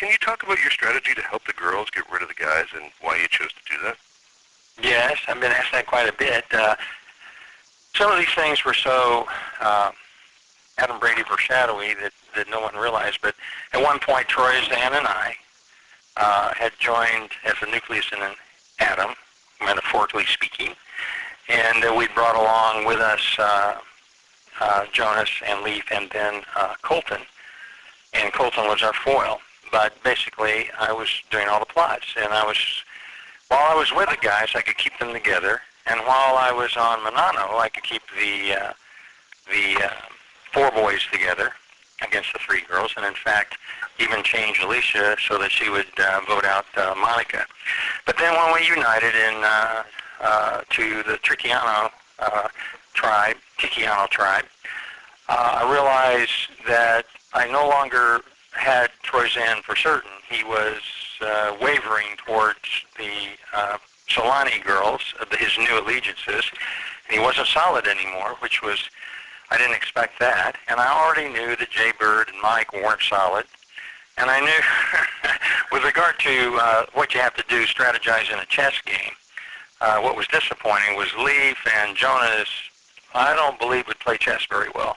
Can you talk about your strategy to help the girls get rid of the guys and why you chose to do that? Yes, I've been asked that quite a bit. Some of these things were so Adam Brady foreshadowy that no one realized, but at one point Tarzan and I had joined as a nucleus in an atom, metaphorically speaking, and we brought along with us Jonas and Leaf and then Colton, and Colton was our foil. But basically, I was doing all the plots, and while I was with the guys, I could keep them together, and while I was on Manano, I could keep the four boys together against the three girls, and in fact, even change Alicia so that she would vote out Monica. But then when we united to the Tikiano tribe, I realized that I no longer had Tarzan for certain. He was wavering towards the Solani girls, his new allegiances, and he wasn't solid anymore, which was, I didn't expect that. And I already knew that Jay Bird and Mike weren't solid. And I knew, with regard to what you have to do, strategize in a chess game, what was disappointing was Leaf and Jonas, I don't believe would play chess very well.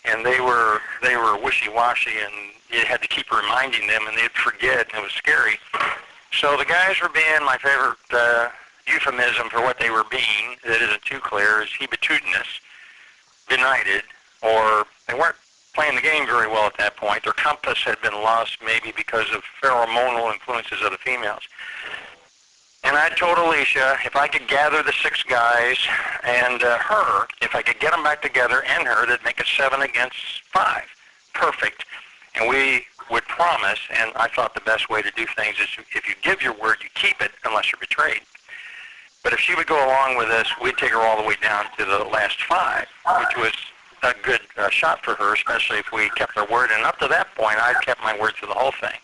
And they were wishy-washy, and you had to keep reminding them, and they'd forget, and it was scary. So the guys were being, my favorite euphemism for what they were being, that isn't too clear, is hebetudinous, benighted, or they weren't playing the game very well at that point. Their compass had been lost maybe because of pheromonal influences of the females. And I told Alicia, if I could gather the six guys and her, if I could get them back together and her, that'd make it 7 against 5. Perfect. And we would promise, and I thought the best way to do things is if you give your word, you keep it unless you're betrayed. But if she would go along with us, we'd take her all the way down to the last 5, which was a good shot for her, especially if we kept our word. And up to that point, I'd kept my word through the whole thing.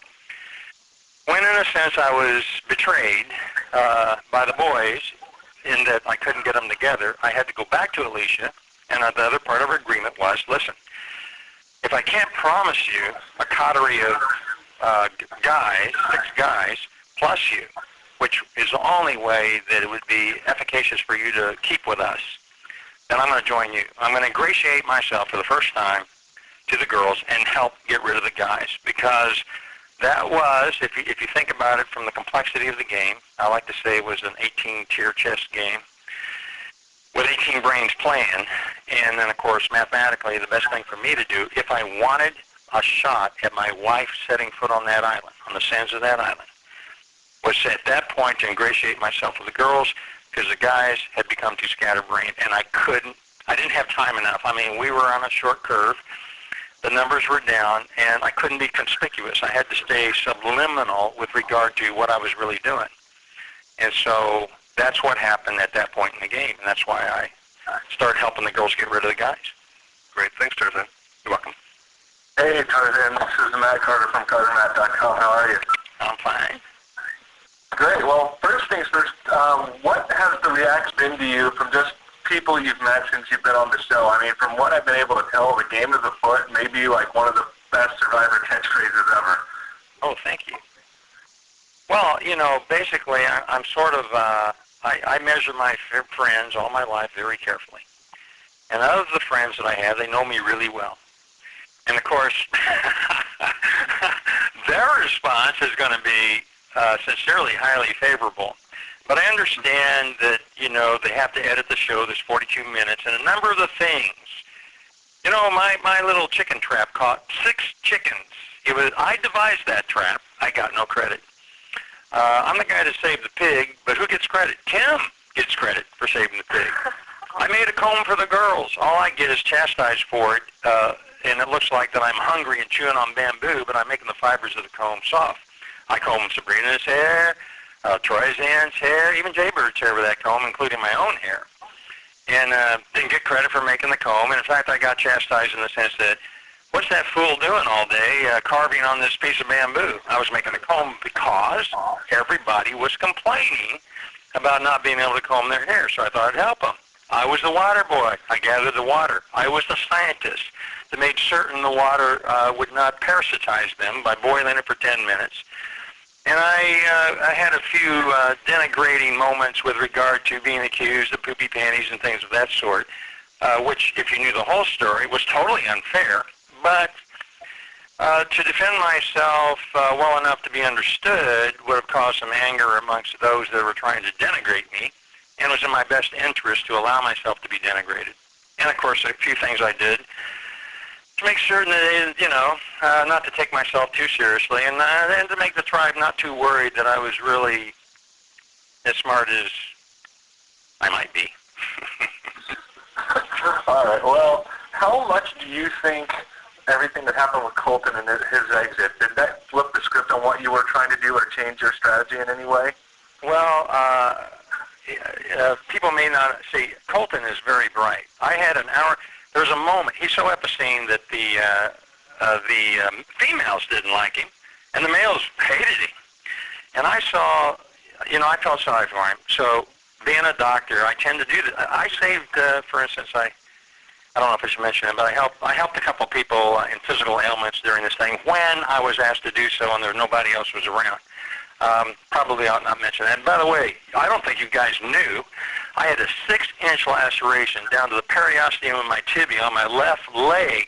When, in a sense, I was betrayed by the boys in that I couldn't get them together, I had to go back to Alicia, and the other part of our agreement was, listen, if I can't promise you a coterie of guys, 6 guys, plus you, which is the only way that it would be efficacious for you to keep with us, then I'm going to join you. I'm going to ingratiate myself for the first time to the girls and help get rid of the guys, because that was, if you think about it from the complexity of the game, I like to say it was an 18-tier chess game with 18 brains playing. And then, of course, mathematically, the best thing for me to do, if I wanted a shot at my wife setting foot on that island, on the sands of that island, was at that point to ingratiate myself with the girls, because the guys had become too scatterbrained, and I didn't have time enough. I mean, we were on a short curve. The numbers were down, and I couldn't be conspicuous. I had to stay subliminal with regard to what I was really doing. And so that's what happened at that point in the game, and that's why I started helping the girls get rid of the guys. Great. Thanks, Tarzan. You're welcome. Hey, Tarzan. This is Matt Carter from CarterMatt.com. How are you? I'm fine. Great. Well, first things first, what has the reaction been to you from just people you've met since you've been on the show? I mean, from what I've been able to tell, the game is afoot, maybe like one of the best Survivor catchphrases ever. Oh, thank you. Well, you know, basically, I'm sort of, I measure my friends all my life very carefully. And out of the friends that I have, they know me really well. And, of course, their response is going to be sincerely highly favorable. But I understand that, you know, they have to edit the show. There's 42 minutes. And a number of the things, you know, my little chicken trap caught 6 chickens. I devised that trap. I got no credit. I'm the guy that saved the pig, but who gets credit? Tim gets credit for saving the pig. I made a comb for the girls. All I get is chastised for it, and it looks like that I'm hungry and chewing on bamboo, but I'm making the fibers of the comb soft. I comb Sabrina's hair, Tarzan's hair, even Jaybird's hair with that comb, including my own hair. And didn't get credit for making the comb. And in fact, I got chastised in the sense that, what's that fool doing all day carving on this piece of bamboo? I was making the comb because everybody was complaining about not being able to comb their hair, so I thought I'd help them. I was the water boy. I gathered the water. I was the scientist. that made certain the water would not parasitize them by boiling it for 10 minutes. And I had a few denigrating moments with regard to being accused of poopy panties and things of that sort, which, if you knew the whole story, was totally unfair. But to defend myself well enough to be understood would have caused some anger amongst those that were trying to denigrate me, and it was in my best interest to allow myself to be denigrated. And, of course, a few things I did to make certain that, not to take myself too seriously, and to make the tribe not too worried that I was really as smart as I might be. All right. Well, how much do you think everything that happened with Colton and his exit, did that flip the script on what you were trying to do or change your strategy in any way? Well, people may not see, Colton is very bright. I had an hour. There was a moment. He's so epicene that the females didn't like him, and the males hated him. And I saw, I felt sorry for him. So, being a doctor, I tend to do that. I saved, for instance, I don't know if I should mention it, but I helped a couple people in physical ailments during this thing when I was asked to do so, and nobody else was around. Probably ought not mention that. By the way, I don't think you guys knew, I had a 6-inch laceration down to the periosteum of my tibia on my left leg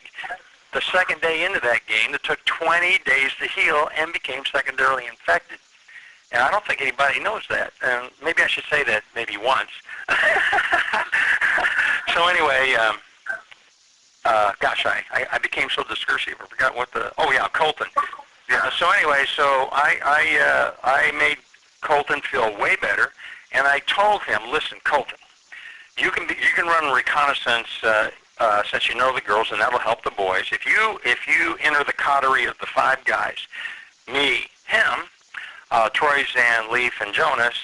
the second day into that game that took 20 days to heal and became secondarily infected. And I don't think anybody knows that. And maybe I should say that maybe once. So anyway, gosh, I became so discursive. I forgot what Colton. Yeah. So anyway, so I made Colton feel way better, and I told him, listen, Colton, you can run reconnaissance since you know the girls, and that'll help the boys. If you enter the coterie of the 5 guys, me, him, Troy, Zan, Leaf, and Jonas,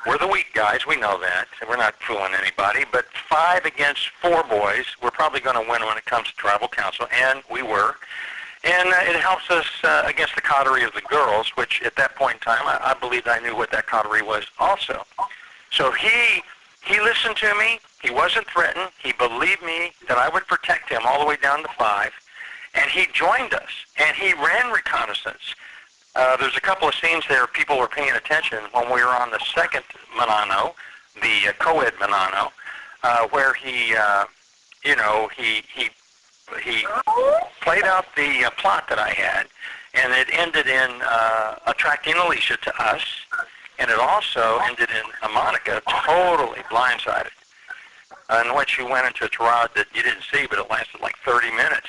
we're the weak guys. We know that. We're not fooling anybody. But 5 against 4 boys, we're probably going to win when it comes to tribal council, and we were. And it helps us against the coterie of the girls, which at that point in time, I believed I knew what that coterie was also. So he listened to me. He wasn't threatened. He believed me that I would protect him all the way down to 5. And he joined us, and he ran reconnaissance. There's a couple of scenes there people were paying attention when we were on the second Manano, the co-ed Manano, where he played out the plot that I had, and it ended in attracting Alicia to us, and it also ended in Monica totally blindsided, in which she went into a tirade that you didn't see, but it lasted like 30 minutes.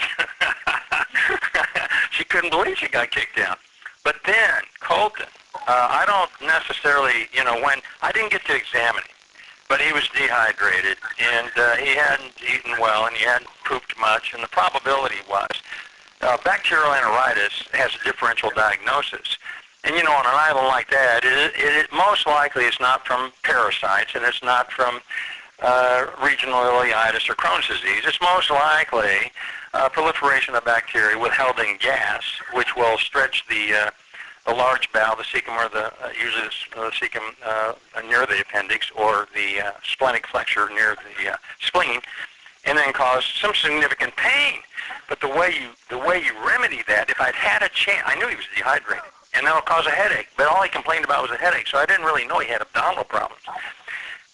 She couldn't believe she got kicked out. But then, Colton, I don't necessarily, when I didn't get to examine him, but he was dehydrated, and he hadn't eaten well, and he hadn't pooped much, and the probability was bacterial enteritis has a differential diagnosis. And, on an island like that, it most likely is not from parasites, and it's not from regional ileitis or Crohn's disease. It's most likely proliferation of bacteria withheld in gas, which will stretch the large bowel, the cecum, or usually the cecum near the appendix, or the splenic flexure near the spleen, and then cause some significant pain. But the way you remedy that, if I'd had a chance, I knew he was dehydrated, and that'll cause a headache. But all he complained about was a headache, so I didn't really know he had abdominal problems.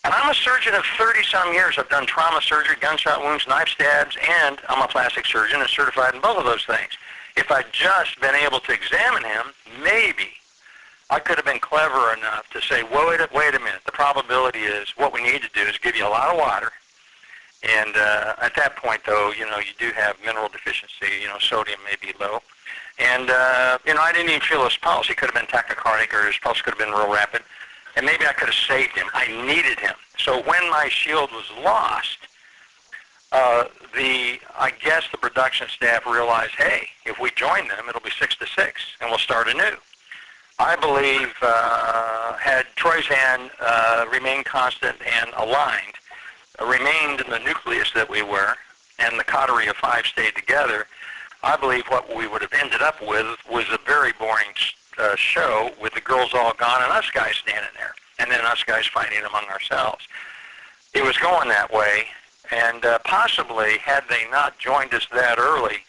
And I'm a surgeon of 30-some years. I've done trauma surgery, gunshot wounds, knife stabs, and I'm a plastic surgeon and certified in both of those things. If I'd just been able to examine him, maybe I could have been clever enough to say, well, wait a minute. The probability is what we need to do is give you a lot of water. And at that point, though, you do have mineral deficiency. Sodium may be low. And, I didn't even feel his pulse. He could have been tachycardic, or his pulse could have been real rapid. And maybe I could have saved him. I needed him. So when my shield was lost, I guess the production staff realized, hey, if we join them, it'll be 6-6, and we'll start anew. I believe had Troy's hand remained constant and aligned, remained in the nucleus that we were, and the coterie of 5 stayed together, I believe what we would have ended up with was a very boring show with the girls all gone and us guys standing there, and then us guys fighting among ourselves. It was going that way, And possibly, had they not joined us that early,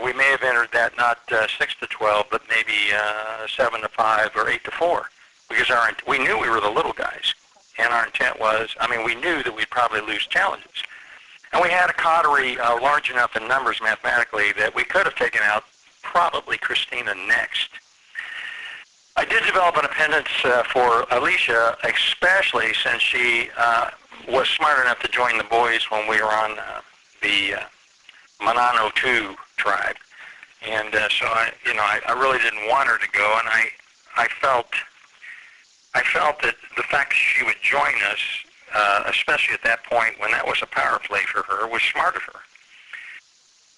we may have entered that not 6 to 12, but maybe 7 to 5 or 8 to 4, because we knew we were the little guys, and our intent was, we knew that we'd probably lose challenges. And we had a coterie large enough in numbers mathematically that we could have taken out probably Christina next. I did develop an appendix for Alicia, especially since she was smart enough to join the boys when we were on the Manano 2 tribe. And so I really didn't want her to go, and I felt that the fact that she would join us, especially at that point when that was a power play for her, was smart of her.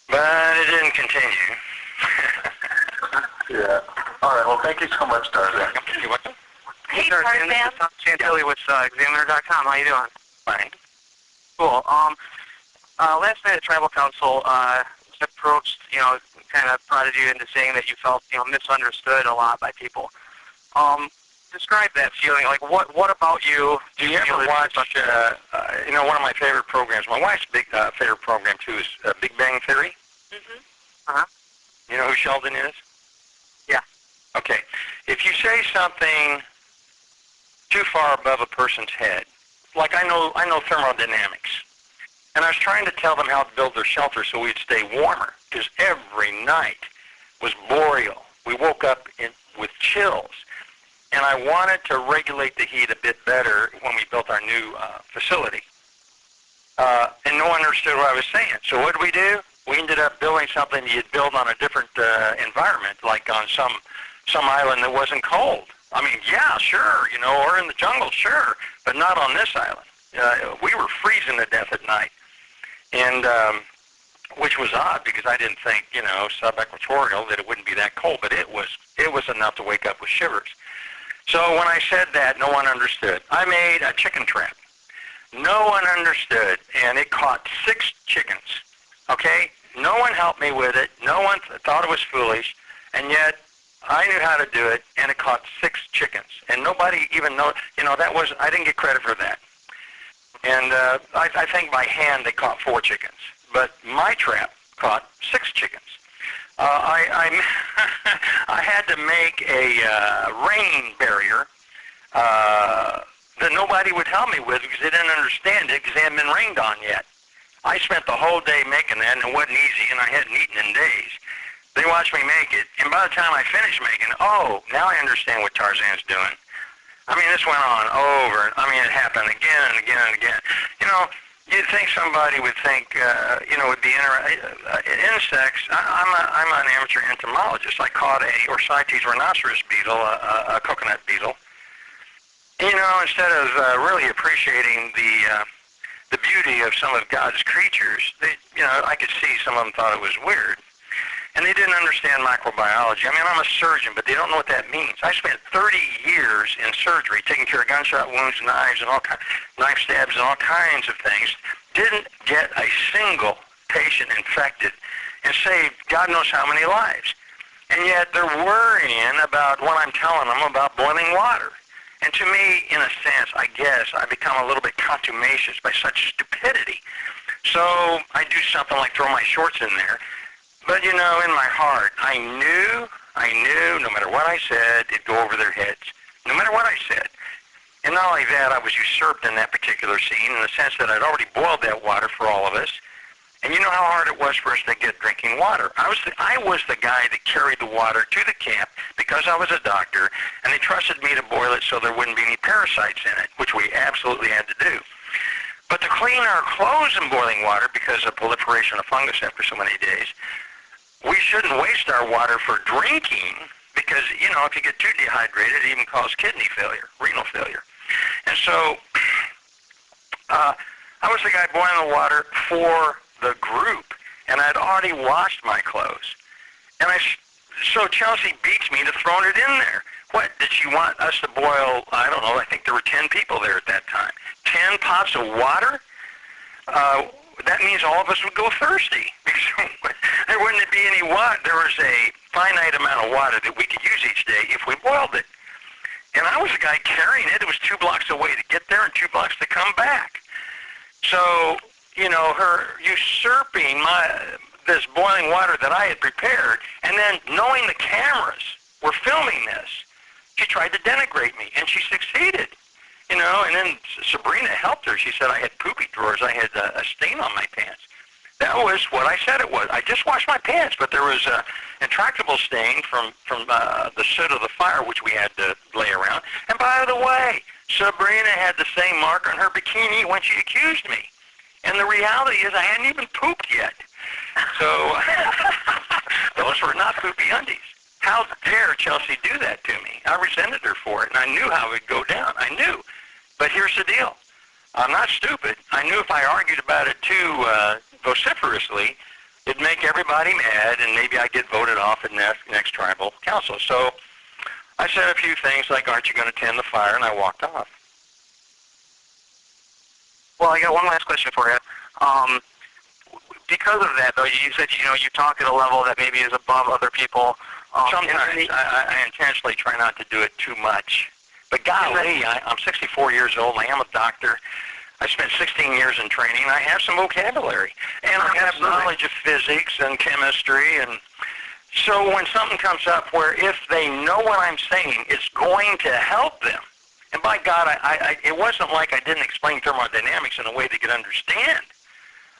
But it didn't continue. Yeah. All right. Well, thank you so much, Tarzan. You're welcome. Hey, Tarzan. This is Tom Chantilly with Examiner.com. How you doing? Fine. Cool. Last night at Tribal Council, approached, kind of prodded you into saying that you felt, misunderstood a lot by people. Describe that feeling. Like, what about you? Do you ever watch, one of my favorite programs? My wife's big favorite program, too, is Big Bang Theory. Mm-hmm. Uh-huh. You know who Sheldon is? Yeah. Okay. If you say something too far above a person's head, like I know thermodynamics, and I was trying to tell them how to build their shelter so we'd stay warmer, because every night was boreal. We woke up with chills, and I wanted to regulate the heat a bit better when we built our new facility. And no one understood what I was saying. So what did we do? We ended up building something you'd build on a different environment, like on some island that wasn't cold. Yeah, sure, or in the jungle, sure, but not on this island. We were freezing to death at night, and which was odd because I didn't think, subequatorial, that it wouldn't be that cold, but it was enough to wake up with shivers. So when I said that, no one understood. I made a chicken trap. No one understood, and it caught 6 chickens. Okay? No one helped me with it. No one thought it was foolish, and yet I knew how to do it, and it caught 6 chickens. And nobody even know. I didn't get credit for that. And I think by hand they caught 4 chickens, but my trap caught 6 chickens. I had to make a rain barrier that nobody would help me with because they didn't understand it because they hadn't been rained on yet. I spent the whole day making that, and it wasn't easy, and I hadn't eaten in days. They watched me make it, and by the time I finished making it, now I understand what Tarzan's doing. This went on over, it happened again and again and again. You'd think somebody would think, would be interested. Insects, I'm an amateur entomologist. I caught a Orsites rhinoceros beetle, a coconut beetle. Instead of really appreciating the beauty of some of God's creatures, I could see some of them thought it was weird. And they didn't understand microbiology. I'm a surgeon, but they don't know what that means. I spent 30 years in surgery taking care of gunshot wounds, knives, and knife stabs and all kinds of things. Didn't get a single patient infected and saved God knows how many lives. And yet they're worrying about what I'm telling them about boiling water. And to me, in a sense, I guess, I become a little bit contumacious by such stupidity. So I do something like throw my shorts in there. But, in my heart, I knew no matter what I said, it'd go over their heads. No matter what I said. And not only that, I was usurped in that particular scene in the sense that I'd already boiled that water for all of us. And you know how hard it was for us to get drinking water. I was the guy that carried the water to the camp because I was a doctor, and they trusted me to boil it so there wouldn't be any parasites in it, which we absolutely had to do. But to clean our clothes in boiling water because of proliferation of fungus after so many days, we shouldn't waste our water for drinking because, if you get too dehydrated, it even causes kidney failure, renal failure. And so I was the guy boiling the water for the group, and I'd already washed my clothes. And so Chelsea beats me to throwing it in there. What, did she want us to boil, I don't know, I think there were 10 people there at that time. 10 pots of water? That means all of us would go thirsty because there wouldn't be any water. There was a finite amount of water that we could use each day if we boiled it. And I was the guy carrying it. It was 2 blocks away to get there and 2 blocks to come back. So, her usurping this boiling water that I had prepared, and then knowing the cameras were filming this, she tried to denigrate me, and she succeeded. And then Sabrina helped her. She said I had poopy drawers. I had a stain on my pants. That was what I said it was. I just washed my pants, but there was a intractable stain from the soot of the fire, which we had to lay around. And by the way, Sabrina had the same mark on her bikini when she accused me. And the reality is I hadn't even pooped yet. So those were not poopy undies. How dare Chelsea do that to me? I resented her for it, and I knew how it would go down. I knew. But here's the deal. I'm not stupid. I knew if I argued about it too vociferously, it'd make everybody mad, and maybe I'd get voted off at next tribal council. So I said a few things like, aren't you going to tend the fire? And I walked off. Well, I got one last question for you. Because of that, though, you said, you talk at a level that maybe is above other people. Sometimes I intentionally try not to do it too much. But golly, I'm 64 years old. I am a doctor. I spent 16 years in training. I have some vocabulary. And I have knowledge of physics and chemistry. And so when something comes up where if they know what I'm saying, it's going to help them. And by God, it wasn't like I didn't explain thermodynamics in a way they could understand.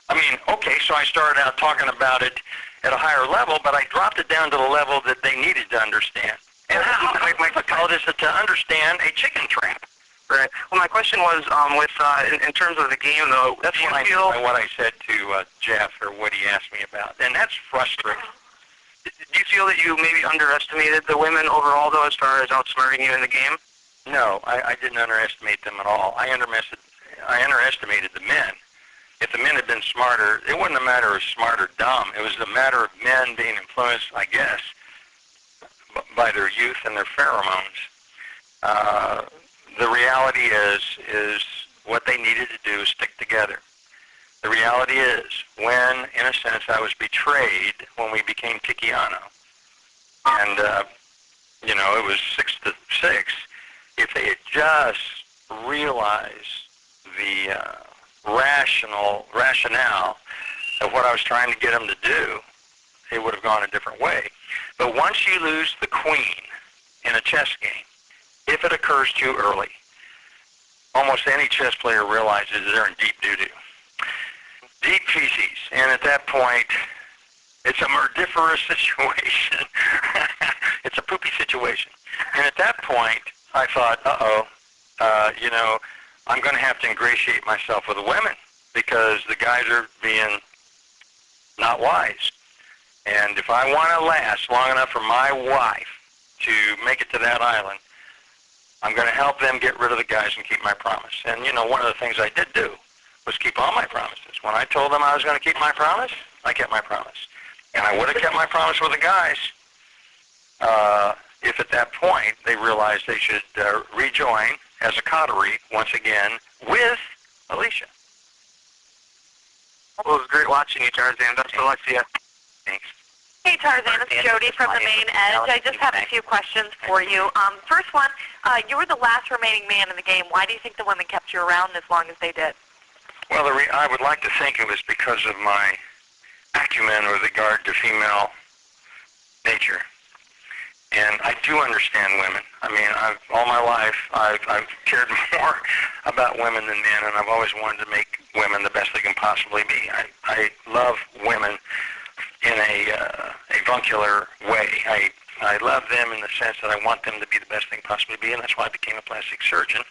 I mean, okay, so I started out talking about it at a higher level, but I dropped it down to the level that they needed to understand. And how difficult is it to understand a chicken trap? Right. Well, my question was in terms of the game, though. That's what I said to Jeff, or what he asked me about, and that's frustrating. Do you feel that you maybe underestimated the women overall, though, as far as outsmarting you in the game? No, I didn't underestimate them at all. I underestimated the men. If the men had been smarter, it wasn't a matter of smart or dumb. It was a matter of men being influenced, I guess, by their youth and their pheromones. The reality is what they needed to do is stick together. The reality is when, in a sense, I was betrayed when we became Tikiano, and it was 6-6. If they had just realized the rationale of what I was trying to get them to do, it would have gone a different way. But once you lose the queen in a chess game, if it occurs too early, almost any chess player realizes they're in deep doo-doo. Deep feces. And at that point, it's a murdiferous situation. It's a poopy situation. And at that point, I thought, I'm going to have to ingratiate myself with the women because the guys are being not wise. And if I want to last long enough for my wife to make it to that island, I'm going to help them get rid of the guys and keep my promise. And, one of the things I did do was keep all my promises. When I told them I was going to keep my promise, I kept my promise. And I would have kept my promise with the guys if at that point they realized they should rejoin as a coterie once again with Alicia. Well, it was great watching you, Tarzan. Best of luck to you. Thanks. Hey, Tarzan, it's Jody from the Main Edge. I just have a few questions for you. First one, you were the last remaining man in the game. Why do you think the women kept you around as long as they did? Well, I would like to think it was because of my acumen with regard to female nature. And I do understand women. I mean, all my life, I've cared more about women than men, and I've always wanted to make women the best they can possibly be. I love women in a avuncular way. I love them in the sense that I want them to be the best they can possibly be, and that's why I became a plastic surgeon,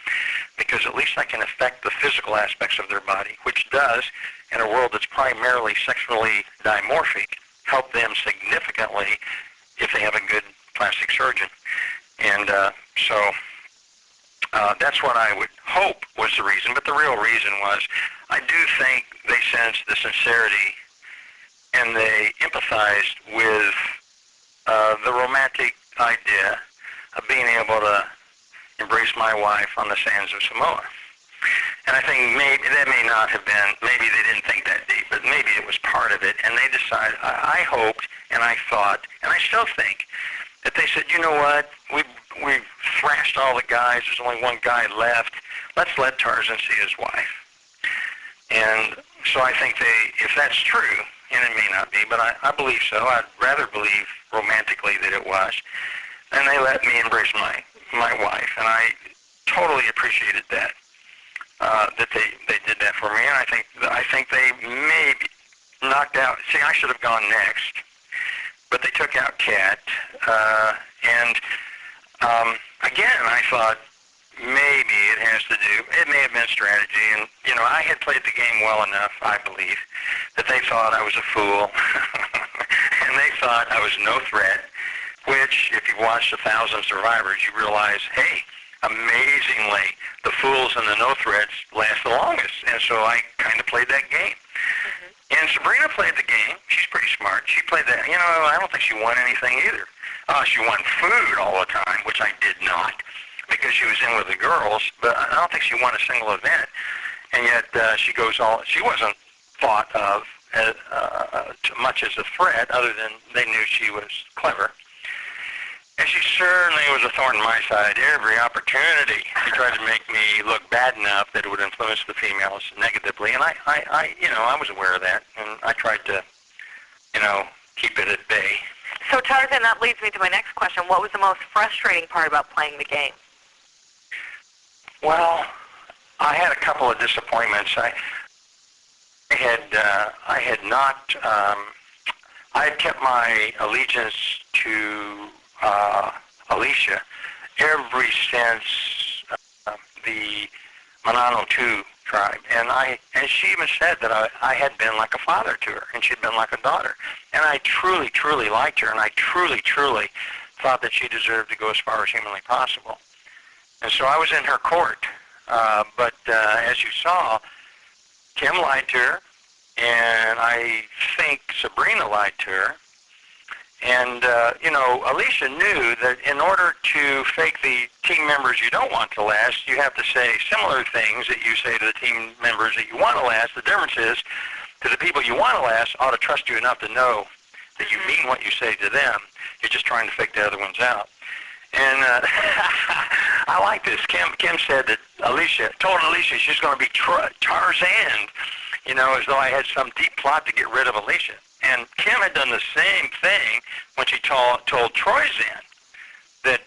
because at least I can affect the physical aspects of their body, which does, in a world that's primarily sexually dimorphic, help them significantly if they have a good plastic surgeon. And so that's what I would hope was the reason, but the real reason was I do think they sensed the sincerity and they empathized with the romantic idea of being able to embrace my wife on the sands of Samoa. And I think maybe that may not have been, maybe they didn't think that deep, but maybe it was part of it, and they decided, I hoped and I thought, and I still think, that they said, you know what, we've thrashed all the guys, there's only one guy left, let's let Tarzan see his wife. And so I think if that's true, and it may not be, but I believe so. I'd rather believe romantically that it was. And they let me embrace my wife, and I totally appreciated that. That they did that for me, and I think they maybe knocked out. See, I should have gone next, but they took out Kat, and again, I thought maybe it has to do. It may have been strategy, and I had played the game well enough, I believe, that they thought I was a fool, and they thought I was no threat. Which, if you've watched 1,000 Survivors, you realize, hey, amazingly, the fools and the no-threats last the longest. And so I kind of played that game. Mm-hmm. And Sabrina played the game. She's pretty smart. She played that. I don't think she won anything either. She won food all the time, which I did not, because she was in with the girls. But I don't think she won a single event. And yet she wasn't thought of as much as a threat, other than they knew she was clever. And she certainly was a thorn in my side every opportunity. She tried to make me look bad enough that it would influence the females negatively, and I was aware of that, and I tried to, keep it at bay. So Tarzan, that leads me to my next question. What was the most frustrating part about playing the game? Well, I had a couple of disappointments. I had kept my allegiance to Alicia ever since the Manano 2 tribe, and she even said that I had been like a father to her, and she'd been like a daughter, and I truly, truly liked her, and I truly, truly thought that she deserved to go as far as humanly possible. And so I was in her court, but as you saw, Kim lied to her, and I think Sabrina lied to her. And, Alicia knew that in order to fake the team members you don't want to last, you have to say similar things that you say to the team members that you want to last. The difference is, to the people you want to last ought to trust you enough to know that you mean what you say to them. You're just trying to fake the other ones out. And I like this. Kim said that told Alicia she's going to be Tarzan, as though I had some deep plot to get rid of Alicia. And Kim had done the same thing when she told Tarzan that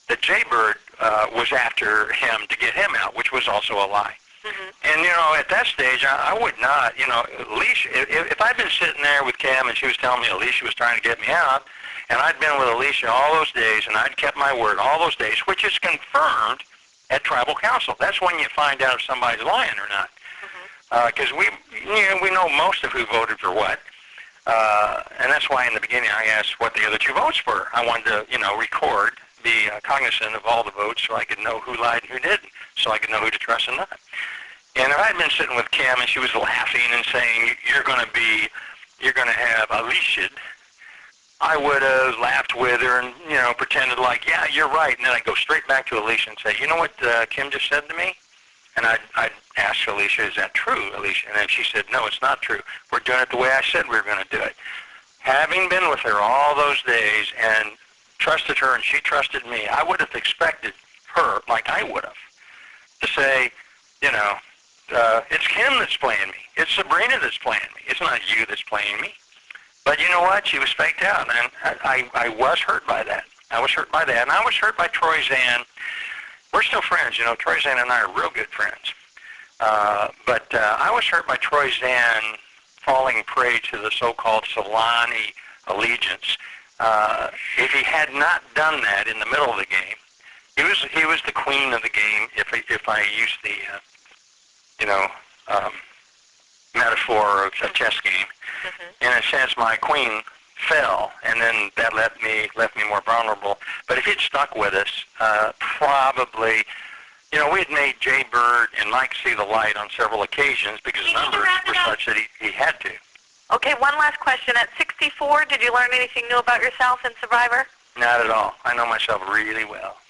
that Jaybird was after him to get him out, which was also a lie. Mm-hmm. And, at that stage, I would not, Alicia, if I'd been sitting there with Kim and she was telling me Alicia was trying to get me out, and I'd been with Alicia all those days, and I'd kept my word all those days, which is confirmed at Tribal Council. That's when you find out if somebody's lying or not. Because we know most of who voted for what, and that's why in the beginning I asked what the other two votes were. I wanted to, record, be cognizant of all the votes, so I could know who lied and who didn't, so I could know who to trust and not. And if I'd been sitting with Kim and she was laughing and saying you're going to have Alicia, I would have laughed with her and pretended like, yeah, you're right, and then I'd go straight back to Alicia and say, you know what Kim just said to me? And I'd ask Alicia, is that true, Alicia? And then she said, no, it's not true. We're doing it the way I said we were going to do it. Having been with her all those days and trusted her and she trusted me, I would have expected her, like I would have, to say, it's Kim that's playing me. It's Sabrina that's playing me. It's not you that's playing me. But you know what? She was faked out, and I was hurt by that. I was hurt by that. And I was hurt by Tarzan. We're still friends, Tarzan and I are real good friends. But I was hurt by Tarzan falling prey to the so-called Solani allegiance. If he had not done that in the middle of the game, he was the queen of the game. If I use the metaphor of a chess game, mm-hmm. In a sense, my queen fell, and then that left me more vulnerable. But if he'd stuck with us, probably, we had made Jaybird and Mike see the light on several occasions because numbers were such that he had to. Okay, one last question. At 64, did you learn anything new about yourself in Survivor? Not at all. I know myself really well.